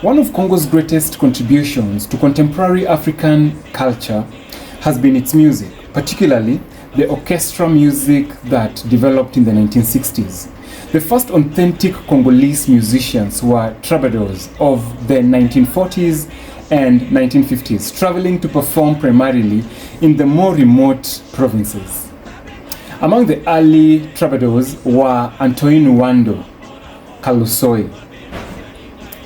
One of Congo's greatest contributions to contemporary African culture has been its music, particularly the orchestra music that developed in the 1960s. The first authentic Congolese musicians were troubadours of the 1940s and 1950s, traveling to perform primarily in the more remote provinces. Among the early troubadours were Antoine Wando, Kalusoi,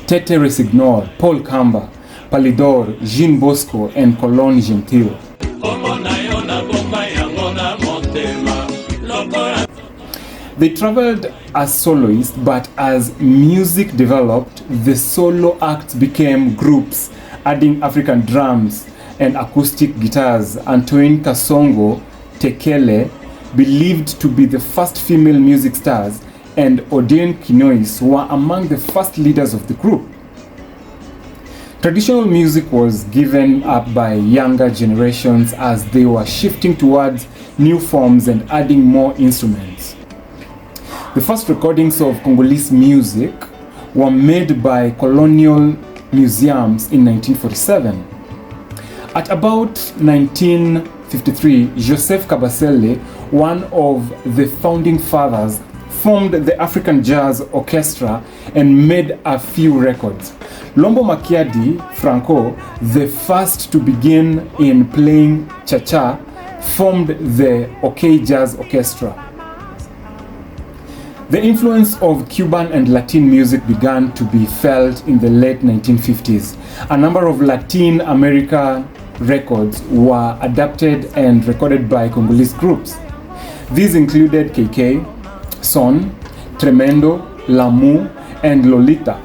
Tete Resignol, Paul Kamba, Palidor, Jean Bosco, and Colon Gentil. They traveled as soloists, but as music developed, the solo acts became groups, adding African drums and acoustic guitars. Antoine Kasongo Tekele, believed to be the first female music stars, and Odin Kinois were among the first leaders of the group. Traditional music was given up by younger generations as they were shifting towards new forms and adding more instruments. The first recordings of Congolese music were made by colonial museums in 1947. At about 1953, Joseph Kabasele, one of the founding fathers, formed the African Jazz Orchestra and made a few records. Lombo Makiadi Franco, the first to begin in playing cha-cha, formed the OK Jazz Orchestra. The influence of Cuban and Latin music began to be felt in the late 1950s. A number of Latin America records were adapted and recorded by Congolese groups. These included KK, Son, Tremendo, Lamu, and Lolita.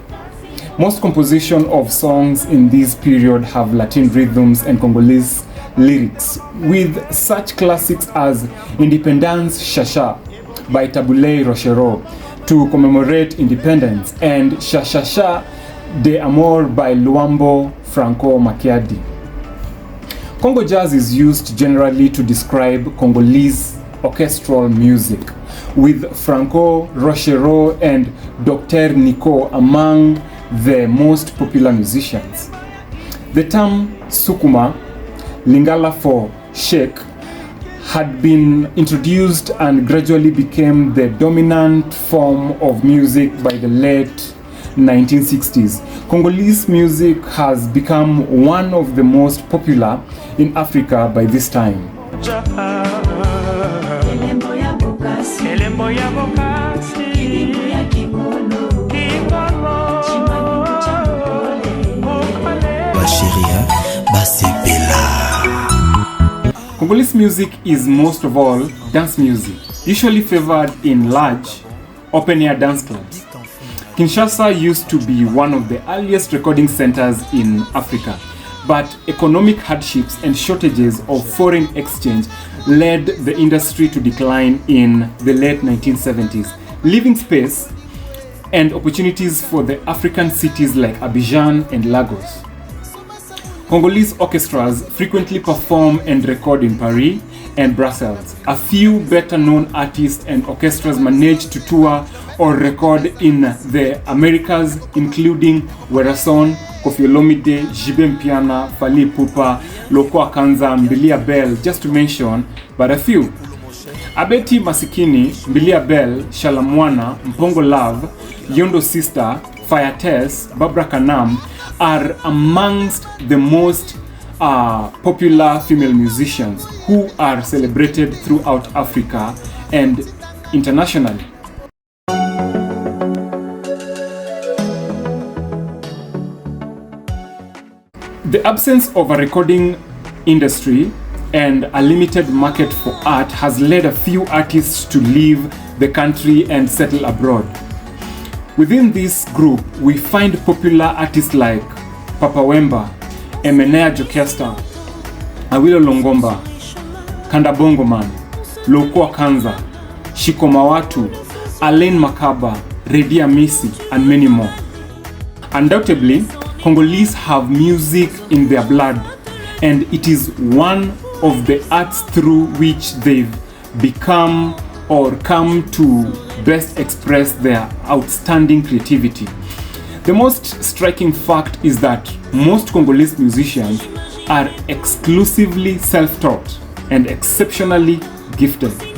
Most composition of songs in this period have Latin rhythms and Congolese lyrics, with such classics as Independance Shasha by Tabule Rochero to commemorate independence, and Shashasha de Amor by Luambo Franco Makiadi. Congo jazz is used generally to describe Congolese orchestral music, with Franco Rochero and Dr. Nico among the most popular musicians. The term Sukuma, Lingala for Sheikh, had been introduced and gradually became the dominant form of music by the late 1960s. Congolese music has become one of the most popular in Africa by this time. Congolese music is most of all dance music, usually favored in large, open-air dance clubs. Kinshasa used to be one of the earliest recording centers in Africa, but economic hardships and shortages of foreign exchange led the industry to decline in the late 1970s, leaving space and opportunities for the African cities like Abidjan and Lagos. Congolese orchestras frequently perform and record in Paris and Brussels. A few better-known artists and orchestras manage to tour or record in the Americas, including Werason, Koffi Olomide, Jibe Mpiana, Fally Ipupa, Lokwa Kanza, Mbilia Bel, just to mention but a few. Abeti Masikini, Mbilia Bel, Shalamwana, Mpongo Love, Yondo Sister, Fire Tess, Barbara Kanam are amongst the most popular female musicians who are celebrated throughout Africa and internationally. The absence of a recording industry and a limited market for art has led a few artists to leave the country and settle abroad. Within this group, we find popular artists like Papa Wemba, Emenea Jokesta, Awilo Longomba, Kanda Bongoman, Lokwa Kanza, Shikomawatu, Alain Makaba, Redi Amisi, and many more. Undoubtedly, Congolese have music in their blood, and it is one of the arts through which they've become or come to best express their outstanding creativity. The most striking fact is that most Congolese musicians are exclusively self-taught and exceptionally gifted.